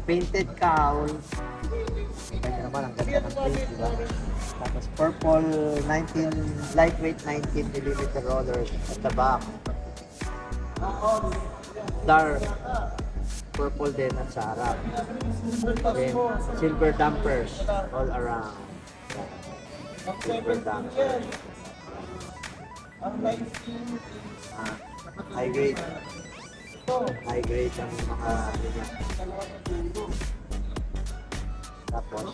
painted cowl. Kanya naman, ang ganda ng paint, di ba? Tapos purple 19, lightweight 19mm rollers at the back. Dark purple din at sa harap. Then, silver dampers all around. Silver dampers. High grade. High grade ang mga ano niya. Tapos,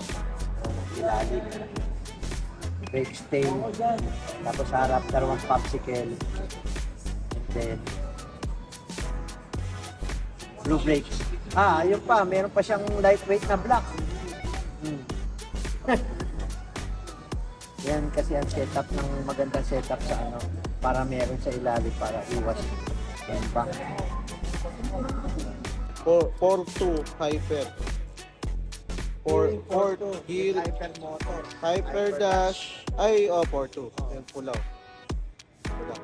ilalim. Brake stay. Tapos harap, dalawang popsicle. And then, blue brakes. Yun pa. Meron pa siyang lightweight na black. Yan kasi ang setup ng magandang setup sa ano. Para meron sa ilalim para iwas. Yan pa. 4.2 hyper. 4 gear Hyper motor. hyper dash. Ay, 4.2. Yung pulaw. Pulaw.